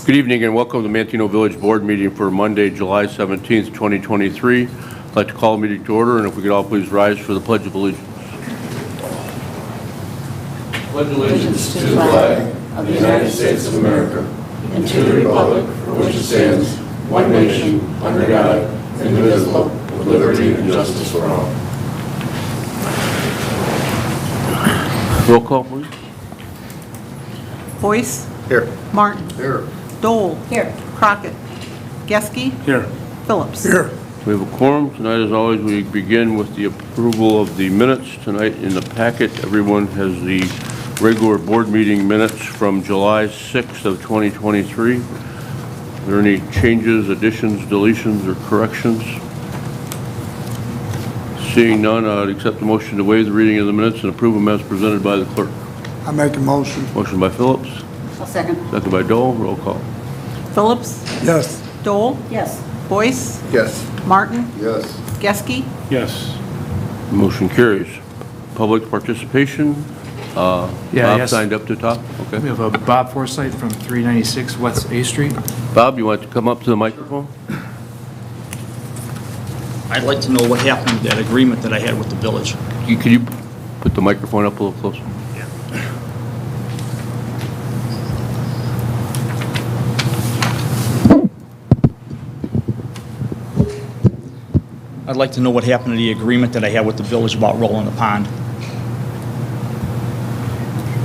Good evening and welcome to the Manteno Village Board meeting for Monday, July 17th, 2023. I'd like to call the meeting to order, and if we could all please rise for the Pledge of Allegiance. Pledge allegiance to the flag of the United States of America and to the republic for which it stands, one nation, under God, indivisible, with liberty and justice for all. Roll call, please. Boyce. Here. Martin. Here. Dole. Here. Crockett. Geske. Here. Phillips. Here. We have a quorum. Tonight, as always, we begin with the approval of the minutes. Tonight in the packet, everyone has the regular board meeting minutes from July 6th of 2023. Are there any changes, additions, deletions, or corrections? Seeing none, I would accept the motion to waive the reading of the minutes and approve them as presented by the clerk. I make a motion. Motion by Phillips. I'll second. Second by Dole. Roll call. Phillips. Yes. Dole. Yes. Boyce. Yes. Martin. Yes. Geske. Yes. Motion carries. Public participation. Bob yes. signed up to talk. We Okay. have a Bob Forsythe from 396 West A Street. Bob, you want to come up to the microphone? I'd like to know what happened to that agreement that I had with the village. Could you put the microphone up a little closer? I'd like to know what happened to the agreement that I had with the village about rolling the pond.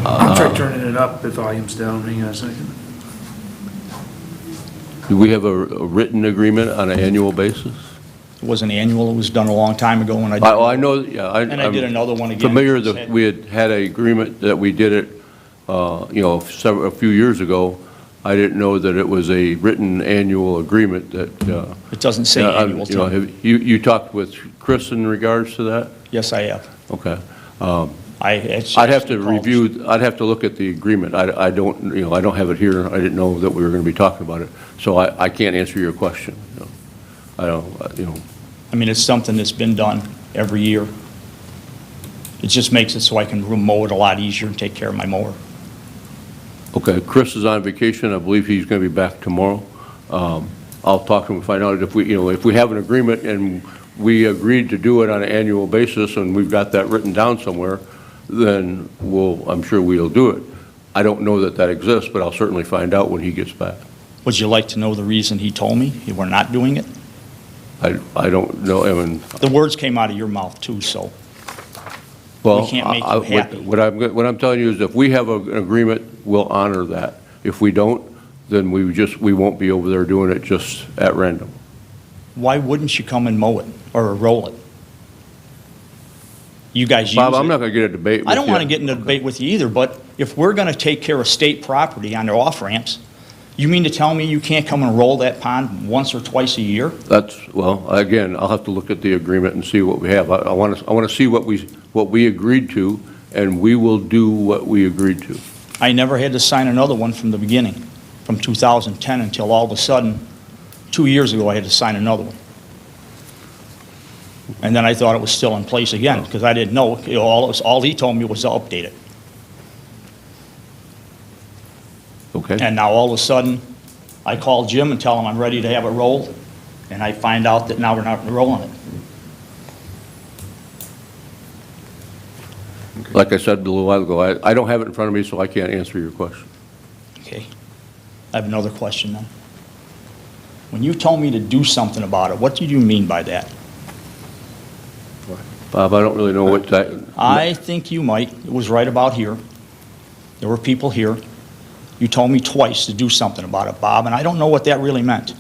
I'll try turning it up, the volume's down, hang on a second. Do we have a written agreement on an annual basis? It wasn't annual, it was done a long time ago when I did. I know, yeah. And I did another one again. Familiar that we had an agreement that we did it, a few years ago. I didn't know that it was a written annual agreement that. It doesn't say annual, Tim. You talked with Chris in regards to that? Yes, I have. Okay. I'd have to review, I'd have to look at the agreement. I don't, I don't have it here. I didn't know that we were going to be talking about it. So I can't answer your question. I don't, I mean, it's something that's been done every year. It just makes it so I can mow it a lot easier and take care of my mower. Okay, Chris is on vacation. I believe he's going to be back tomorrow. I'll talk to him and find out if we have an agreement and we agreed to do it on an annual basis and we've got that written down somewhere, then I'm sure we'll do it. I don't know that that exists, but I'll certainly find out when he gets back. Would you like to know the reason he told me we're not doing it? I don't know. The words came out of your mouth too, so. Well, We can't make you happy. what I'm telling you is if we have an agreement, we'll honor that. If we don't, then we won't be over there doing it just at random. Why wouldn't you come and mow it or roll it? You guys use it. Bob, I'm not going to get a debate with you. I don't want to get in a debate with you either, but if we're going to take care of state property on their off-ramps, you mean to tell me you can't come and roll that pond once or twice a year? Well, again, I'll have to look at the agreement and see what we have. I want to see what we agreed to, and we will do what we agreed to. I never had to sign another one from the beginning, from 2010 until all of a sudden, 2 years ago, I had to sign another one. And then I thought it was still in place again, because I didn't know. All he told me was to update it. Okay? And now all of a sudden, I call Jim and tell him I'm ready to have it rolled, and I find out that now we're not rolling it. Like I said a little while ago, I don't have it in front of me, so I can't answer your question. Okay. I have another question then. When you told me to do something about it, what did you mean by that? Bob, I don't really know what that... I think you might. It was right about here. There were people here. You told me twice to do something about it, Bob, and I don't know what that really meant.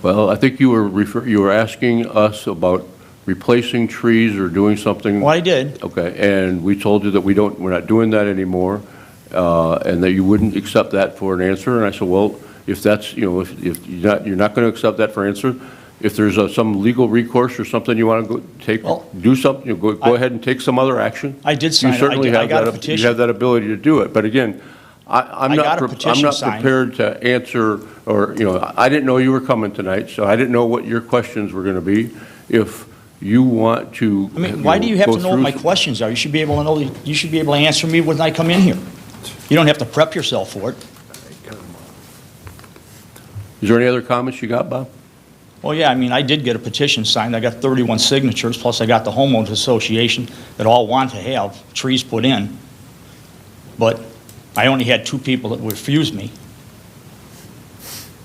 Well, I think you were asking us about replacing trees or doing something. Well, I did. Okay, and we told you that we're not doing that anymore, and that you wouldn't accept that for an answer. And I said, well, if that's, if you're not going to accept that for an answer, if there's some legal recourse or something you want to do something, go ahead and take some other action. I did sign it. You certainly I got a petition. You have that ability to do it. But again, I'm not prepared to answer, or I didn't know you were coming tonight, so I didn't know what your questions were going to be. If you want to, I mean, why do you have to know what my questions are? You should be able to know. You should be able to answer me when I come in here. You don't have to prep yourself for it. Is there any other comments you got, Bob? Well, yeah, I mean, I did get a petition signed. I got 31 signatures, plus I got the homeowners association that all want to have trees put in. But I only had 2 people that refused me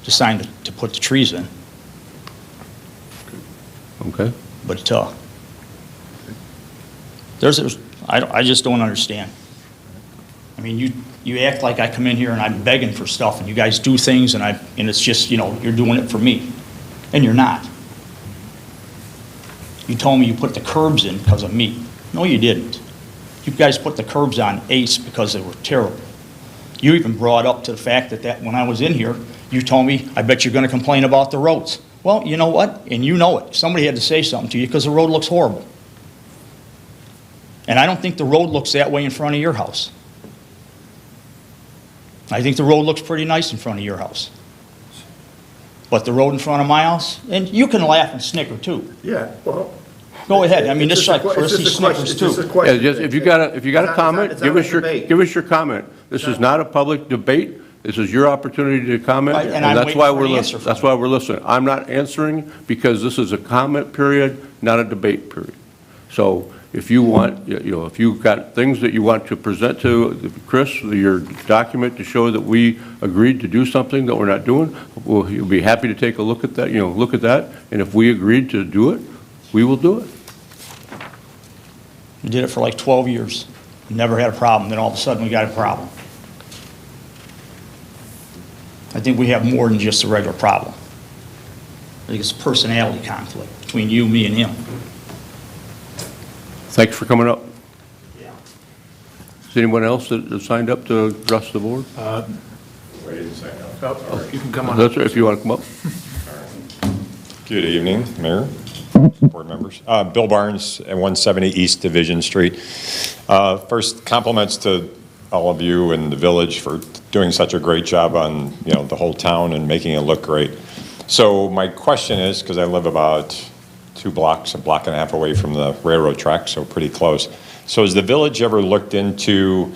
to sign to put the trees in. Okay. But I just don't understand. I mean, you act like I come in here and I'm begging for stuff, and you guys do things, and it's just, you're doing it for me. And you're not. You told me you put the curbs in because of me. No, you didn't. You guys put the curbs on Ace because they were terrible. You even brought up to the fact that when I was in here, you told me, I bet you're going to complain about the roads. Well, you know what? And you know it. Somebody had to say something to you because the road looks horrible. And I don't think the road looks that way in front of your house. I think the road looks pretty nice in front of your house. But the road in front of my house, and you can laugh and snicker too. Yeah, well. Go ahead. I mean, this is like It's Chrissy just a question. snickers It's just a too. Yeah, question. just, if you got a It's not- comment, it's give not us a debate. give us your comment. This is not a public debate. This is your opportunity to comment, Right, and and I'm that's waiting why for we're an answer listening. from That's you. why we're listening. I'm not answering because this is a comment period, not a debate period. So if you want, if you've got things that you want to present to Chris, your document to show that we agreed to do something that we're not doing, you'll be happy to take a look at that, look at that. And if we agreed to do it, we will do it. We did it for like 12 years. Never had a problem. Then all of a sudden we got a problem. I think we have more than just a regular problem. I think it's a personality conflict between you, me, and him. Thanks for coming up. Is anyone else that signed up to address the board? Oh, you can come on. That's right, if you want to come up. Good evening, Mayor, board members. Bill Barnes at 170 East Division Street. First, compliments to all of you and the village for doing such a great job on, the whole town and making it look great. So my question is, because I live about 2 blocks, a block and a half away from the railroad track, so pretty close. So has the village ever looked into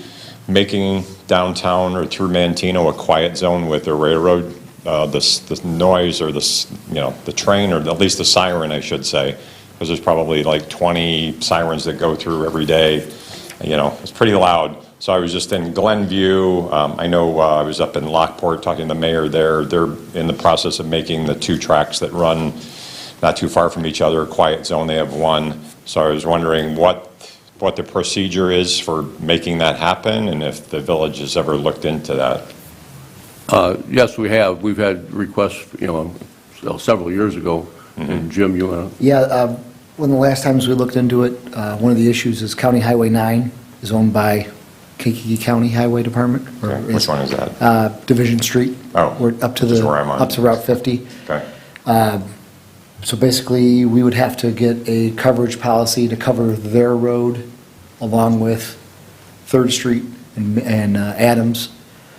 making downtown or through Manteno a quiet zone with the railroad? The noise or the train, or at least the siren, I should say, because there's probably like 20 sirens that go through every day. It's pretty loud. So I was just in Glenview. I know I was up in Lockport talking to the mayor there. They're in the process of making the 2 tracks that run not too far from each other, a quiet zone. They have one. So I was wondering what the procedure is for making that happen, and if the village has ever looked into that. Yes, we have. We've had requests, several years ago. And Jim, you want to? Yeah, one of the last times we looked into it, one of the issues is County Highway 9 is owned by Kankakee County Highway Department. Okay. Which one is that? Division Street. Oh, We're up to which is where I'm on. up to Route 50. Okay. So basically, we would have to get a coverage policy to cover their road along with 3rd Street and Adams.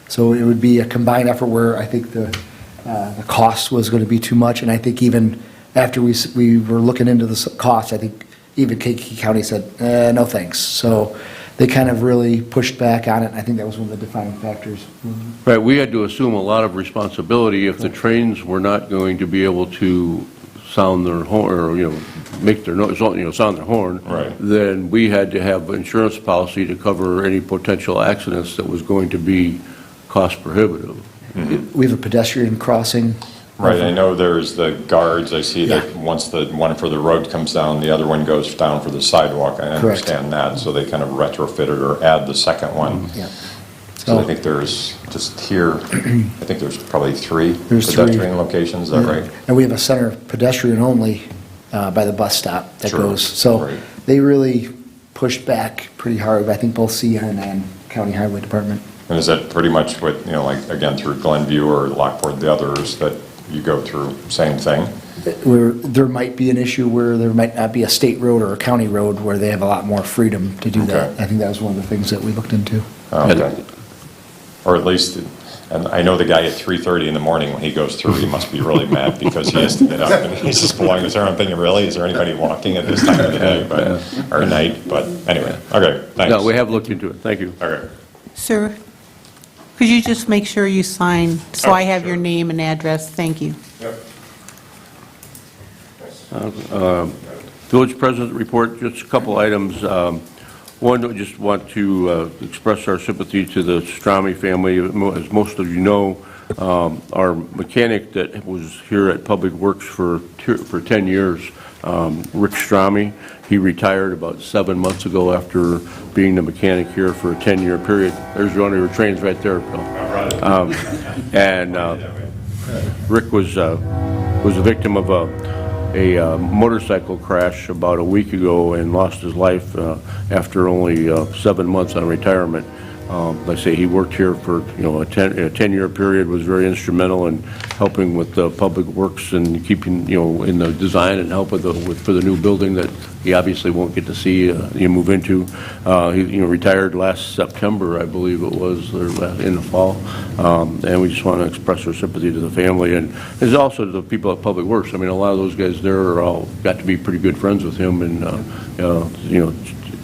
So it would be a combined effort where I think the cost was going to be too much. And I think even after we were looking into the cost, I think even Kankakee County said, no thanks. So they kind of really pushed back on it. I think that was one of the defining factors. Right, we had to assume a lot of responsibility if the trains were not going to be able to sound their horn, or, make their noise, sound their horn. Right. Then we had to have insurance policy to cover any potential accidents that was going to be cost prohibitive. We have a pedestrian crossing. Right, I know there's the guards. I see that Yeah. once the one for the road comes down, the other one goes down for the sidewalk. I Correct. understand that, so they kind of retrofit it or add the second one. Yeah. So I think there's just here, I think there's probably 3 There's 3. pedestrian locations, is that right? And we have a center pedestrian only by the bus stop that Sure. goes. So Right. they really pushed back pretty hard, I think both CN and County Highway Department. And is that pretty much what, like, again, through Glenview or Lockport, the others that you go through, same thing? Where there might be an issue where there might not be a state road or a county road where they have a lot more freedom to do that. Okay. I think that was one of the things that we looked into. Okay. Or at least, and I know the guy at 3:30 in the morning when he goes through, he must be really mad because he has to get up and he's just blowing his horn. I'm thinking, really, is there anybody walking at this time of the day, or night? But anyway, okay, thanks. No, we have looked into it. Thank you. Okay. Sir, Could you just make sure you sign, so I have your name and address? Thank you. Village President report, just a couple items. One, I just want to express our sympathy to the Strami family. As most of you know, our mechanic that was here at Public Works for 10 years, Rick Strami, he retired about 7 months ago after being the mechanic here for a 10-year period. There's one of your trains right there, Bill. Rick was a victim of a motorcycle crash about a week ago and lost his life after only 7 months on retirement. Like I say, he worked here for a 10-year period, was very instrumental in helping with the public works and keeping in the design and help for the new building that he obviously won't get to see move into. He retired last September, I believe it was, or in the fall, and we just want to express our sympathy to the family and there's also the people at Public Works. I mean, a lot of those guys there are all got to be pretty good friends with him, and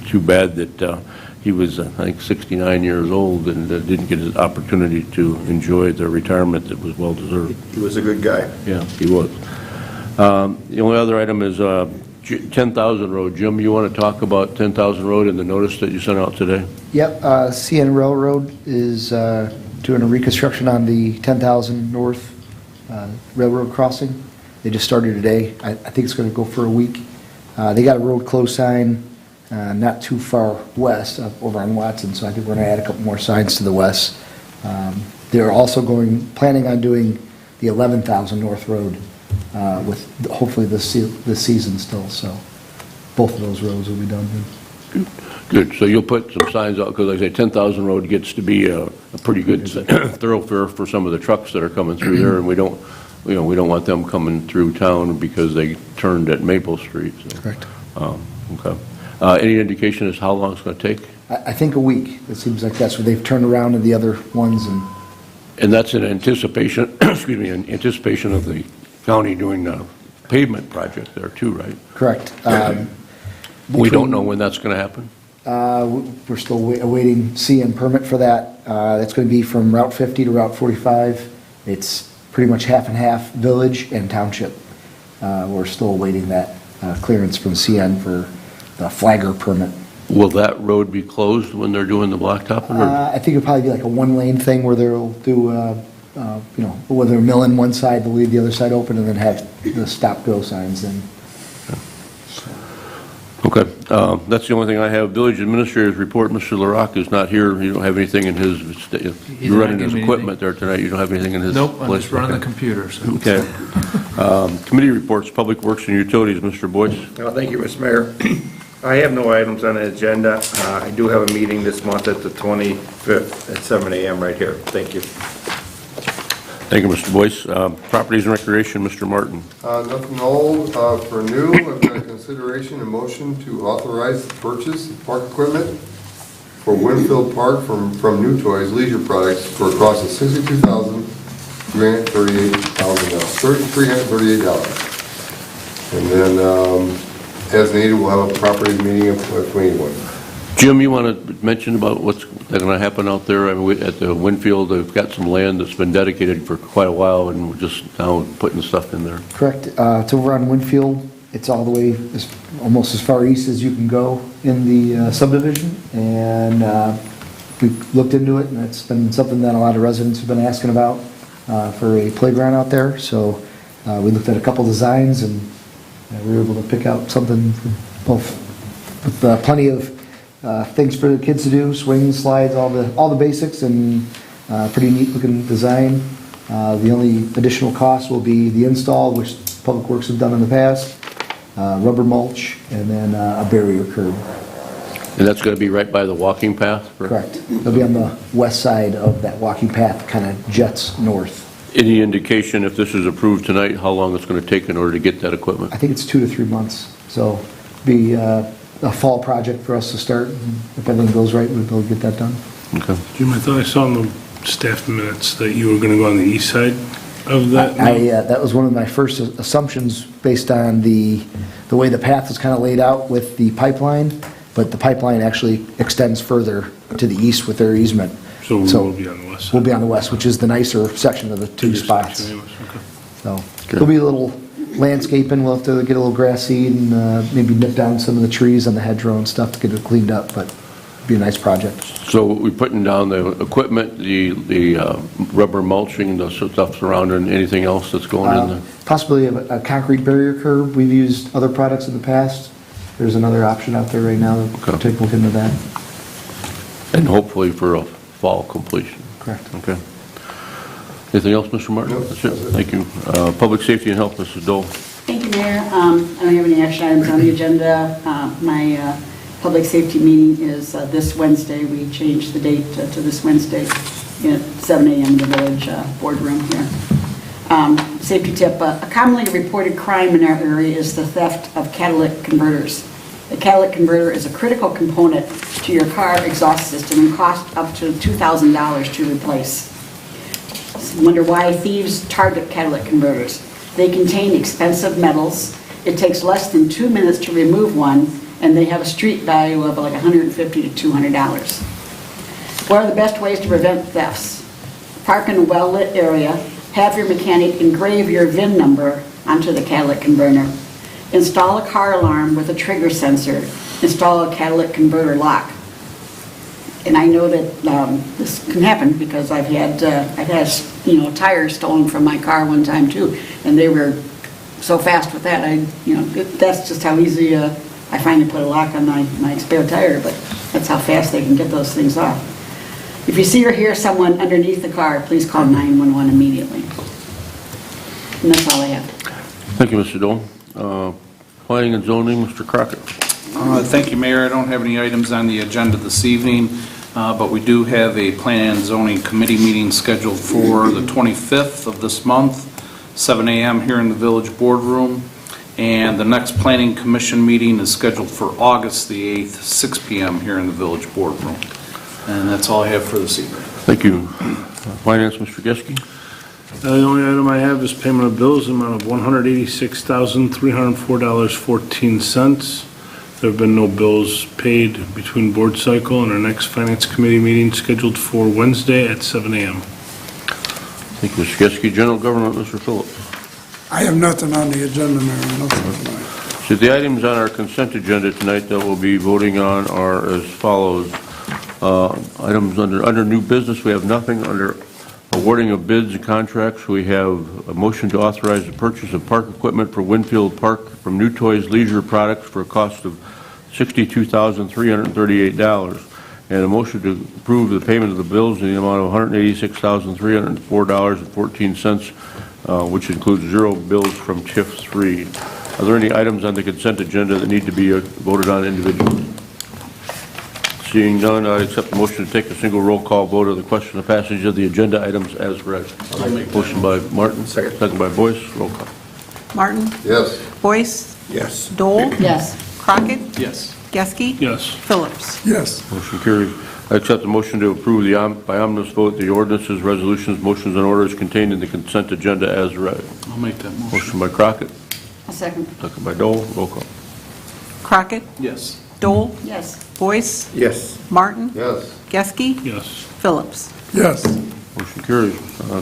too bad that. He was, I think, 69 years old and didn't get his opportunity to enjoy the retirement that was well-deserved. He was a good guy. Yeah, he was. The only other item is 10,000 Road. Jim, you want to talk about 10,000 Road and the notice that you sent out today? Yep, CN Railroad is doing a reconstruction on the 10,000 North Railroad crossing. They just started today. I think it's going to go for a week. They got a road closed sign not too far west, over on Watson, so I think we're going to add a couple more signs to the west. They're also planning on doing the 11,000 North Road with hopefully this season still, so both of those roads will be done. Good. So you'll put some signs out, because like I say, 10,000 Road gets to be a pretty good thoroughfare for some of the trucks that are coming through there, and we don't want them coming through town because they turned at Maple Street. So. Correct. Okay. Any indication as to how long it's going to take? I think a week. It seems like that's what they've turned around to the other ones. And that's in anticipation, excuse me, in anticipation of the county doing the pavement project there too, right? Correct. We don't know when that's going to happen? We're still awaiting CN permit for that. That's going to be from Route 50 to Route 45. It's pretty much half and half village and township. We're still awaiting that clearance from CN for the flagger permit. Will that road be closed when they're doing the blacktopping? I think it'll probably be like a one-lane thing where they'll do, where they're milling one side, they'll leave the other side open and then have the stop-go signs in. Okay. That's the only thing I have. Village Administrator's report, Mr. LaRocque is not here. You don't have anything in his, you're running his equipment there tonight. You don't have anything in his place? Nope, I'm just running the computer, so. Okay. Committee reports, Public Works and Utilities, Mr. Boyce. Thank you, Mr. Mayor. I have no items on the agenda. I do have a meeting this month at the 25th at 7 a.m. right here. Thank you. Thank you, Mr. Boyce. Properties and Recreation, Mr. Martin. Nothing old for new. I've got a consideration and motion to authorize the purchase of park equipment for Winfield Park from New Toys Leisure Products for a cost of $63,338. And then, as needed, we'll have a property meeting if we need one. Jim, you want to mention about what's going to happen out there? I mean, at the Winfield, they've got some land that's been dedicated for quite a while, and we're just now putting stuff in there. Correct. It's over on Winfield. It's all the way, almost as far east as you can go in the subdivision. And we looked into it, and it's been something that a lot of residents have been asking about for a playground out there. So we looked at a couple designs, and we were able to pick out something both with plenty of things for the kids to do, swings, slides, all the basics, and pretty neat looking design. The only additional cost will be the install, which Public Works have done in the past, rubber mulch, and then a barrier curb. And that's going to be right by the walking path? Correct. It'll be on the west side of that walking path, kind of jets north. Any indication, if this is approved tonight, how long it's going to take in order to get that equipment? I think it's 2 to 3 months. So be a fall project for us to start. If everything goes right, we'll be able to get that done. Okay. Jim, I thought I saw in the staff minutes that you were going to go on the east side of that. That was one of my first assumptions based on the way the path was kind of laid out with the pipeline, but the pipeline actually extends further to the east with their easement. So we So will be on the west side. We'll be on the west, which is the nicer section of the two spots. Anyways, okay. So there'll be a little landscaping, we'll have to get a little grass seed and maybe nip down some of the trees on the hedgerow and stuff to get it cleaned up, but it'll be a nice project. So we're putting down the equipment, the rubber mulching, the stuff surrounding, anything else that's going in there? Possibly a concrete barrier curb. We've used other products in the past. There's another option out there right now. Okay. Take a look into that. And hopefully for a fall completion. Correct. Okay. Anything else, Mr. Martin? That's it. Thank you. Public Safety and Health, Mrs. Dole. Thank you, Mayor. I don't have any action items on the agenda. My public safety meeting is this Wednesday. We changed the date to this Wednesday at 7 a.m. in the village boardroom here. Safety tip, a commonly reported crime in our area is the theft of catalytic converters. The catalytic converter is a critical component to your car exhaust system and costs up to $2,000 to replace. Wonder why thieves target catalytic converters. They contain expensive metals. It takes less than 2 minutes to remove one, and they have a street value of like $150 to $200. What are the best ways to prevent thefts? Park in a well-lit area. Have your mechanic engrave your VIN number onto the catalytic converter. Install a car alarm with a trigger sensor. Install a catalytic converter lock. And I know that this can happen because I've had tires stolen from my car one time too, and they were so fast with that. That's just how easy I finally put a lock on my spare tire, but that's how fast they can get those things off. If you see or hear someone underneath the car, please call 911 immediately. And that's all I have. Thank you, Mr. Dole. Planning and zoning, Mr. Crockett. Thank you, Mayor. I don't have any items on the agenda this evening, but we do have a Plan and Zoning Committee meeting scheduled for the 25th of this month, 7 a.m. here in the Village Boardroom. And the next Planning Commission meeting is scheduled for August the 8th, 6 p.m. here in the Village Boardroom. And that's all I have for this evening. Thank you. Finance, Mr. Geske. The only item I have is payment of bills, in the amount of $186,304.14. There have been no bills paid between board cycle and our next Finance Committee meeting scheduled for Wednesday at 7 a.m. Thank you, Mr. Geske. General Government, Mr. Phillips. I have nothing on the agenda, Mayor, nothing tonight. So the items on our consent agenda tonight that we'll be voting on are as follows. Items under new business, we have nothing. Under awarding of bids and contracts, we have a motion to authorize the purchase of park equipment for Winfield Park from New Toys Leisure Products for a cost of $62,338, and a motion to approve the payment of the bills in the amount of $186,304.14, which includes 0 bills from TIF 3. Are there any items on the consent agenda that need to be voted on individually? Seeing none, I accept the motion to take a single roll call vote on the question of passage of the agenda items as read. Motion by Martin, second by Boyce. Roll call. Martin? Yes. Boyce? Yes. Dole? Yes. Crockett? Yes. Geske? Yes. Phillips? Yes. Motion carries. I accept the motion to approve by omnibus vote the ordinances, resolutions, motions, and orders contained in the consent agenda as read. I'll make that motion. Motion by Crockett, A second. second by Dole. Roll call. Crockett? Yes. Dole? Yes. Boyce? Yes. Martin? Yes. Geske? Yes. Phillips? Yes. Motion carries.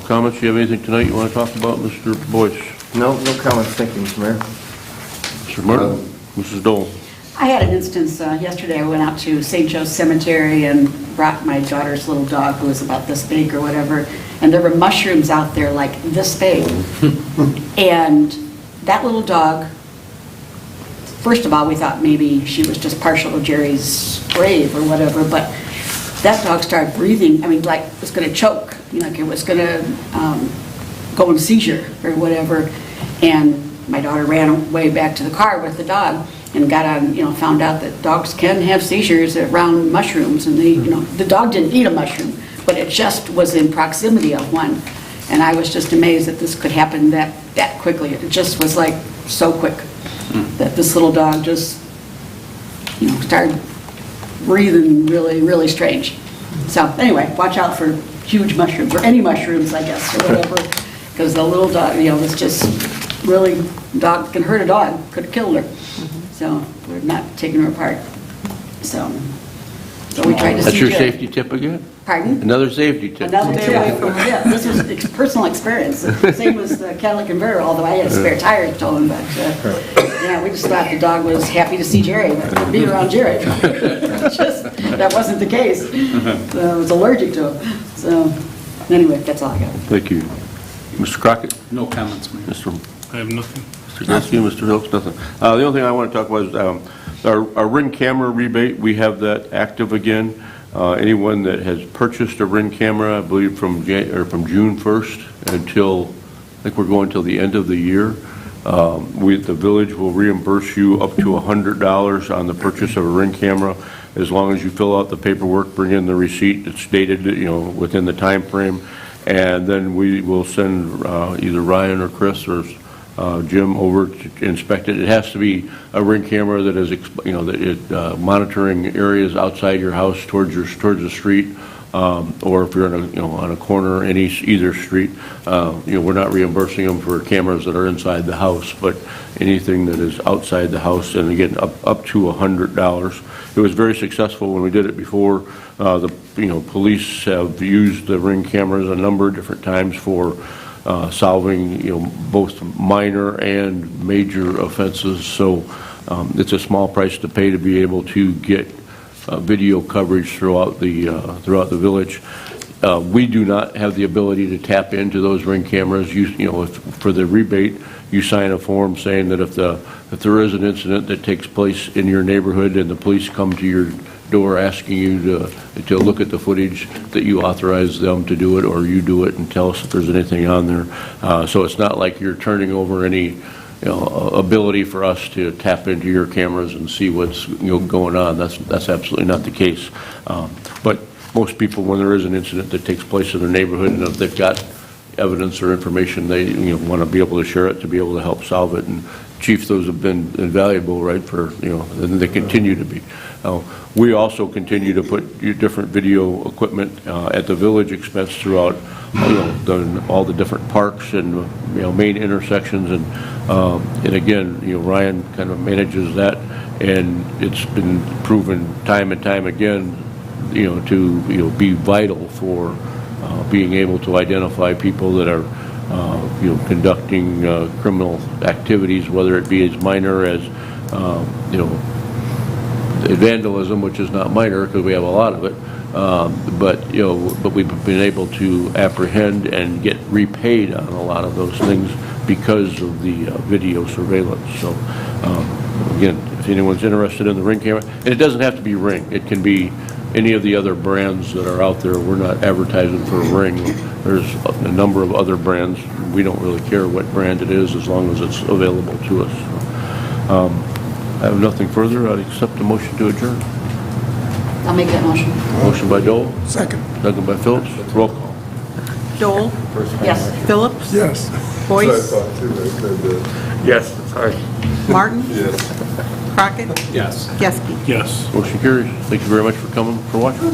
Comments? You have anything tonight you want to talk about, Mr. Boyce? No comments, thank you, Mr. Mayor. Mr. Martin? Mrs. Dole? I had an instance yesterday. I went out to St. Joe's Cemetery and brought my daughter's little dog, who was about this big or whatever, and there were mushrooms out there like this big. And that little dog, first of all, we thought maybe she was just partial to Jerry's grave or whatever, but that dog started breathing, like it was going to choke, like it was going to go in seizure or whatever. And my daughter ran away back to the car with the dog and got on, found out that dogs can have seizures around mushrooms, and the dog didn't eat a mushroom, but it just was in proximity of one. And I was just amazed that this could happen that quickly. It just was like so quick that this little dog just, started breathing really, really strange. So anyway, watch out for huge mushrooms, or any mushrooms, I guess, or whatever, because the little dog, was just really, dog can hurt a dog, could have killed her. So we're not taking her apart. So So we tried to see That's your Jerry. safety tip again? Pardon? Another safety tip. Another Stay away tip. from it. Yeah, this was personal experience. Same as the Cadillac converter, although I had a spare tire to him, but, yeah, we just thought the dog was happy to see Jerry, but be around Jerry. Just, that wasn't the case. So I was allergic to him. So, anyway, that's all I got. Thank you. Mr. Crockett? No comments, Mayor. Mr. I have nothing. Gillespie, Mr. Hilks, nothing. The only thing I want to talk about is our Ring camera rebate. We have that active again. Anyone that has purchased a Ring camera, I believe from June 1st until, I think we're going till the end of the year, the village will reimburse you up to $100 on the purchase of a Ring camera, as long as you fill out the paperwork, bring in the receipt that's dated, within the time frame, and then we will send either Ryan or Chris or Jim over to inspect it. It has to be a Ring camera that is, monitoring areas outside your house towards the street, or if you're on a corner in either street. We're not reimbursing them for cameras that are inside the house, but anything that is outside the house, and again, up to $100. It was very successful when we did it before. The police have used the Ring cameras a number of different times for solving, both minor and major offenses. So it's a small price to pay to be able to get video coverage throughout the village. We do not have the ability to tap into those Ring cameras. For the rebate, you sign a form saying that if there is an incident that takes place in your neighborhood and the police come to your door asking you to look at the footage, that you authorize them to do it, or you do it and tell us if there's anything on there. So it's not like you're turning over any ability for us to tap into your cameras and see what's going on. That's absolutely not the case. But most people, when there is an incident that takes place in their neighborhood, and if they've got evidence or information, they want to be able to share it to be able to help solve it. And Chief, those have been invaluable, right? And they continue to be. We also continue to put different video equipment at the village expense throughout all the different parks and main intersections, and again, Ryan kind of manages that, and it's been proven time and time again, to be vital for being able to identify people that are conducting criminal activities, whether it be as minor as vandalism, which is not minor because we have a lot of it, but we've been able to apprehend and get repaid on a lot of those things because of the video surveillance. So again, if anyone's interested in the Ring camera, and it doesn't have to be Ring, it can be any of the other brands that are out there. We're not advertising for Ring. There's a number of other brands. We don't really care what brand it is as long as it's available to us. I have nothing further. I'd accept the motion to adjourn. I'll make that motion. Motion by Dole, Second. second by Phillips. Roll call. Dole, Yes. Phillips, Yes. Boyce, Yes, sorry. Martin. Crockett, Yes. Geske. Yes. Motion carries. Thank you very much for coming, for watching.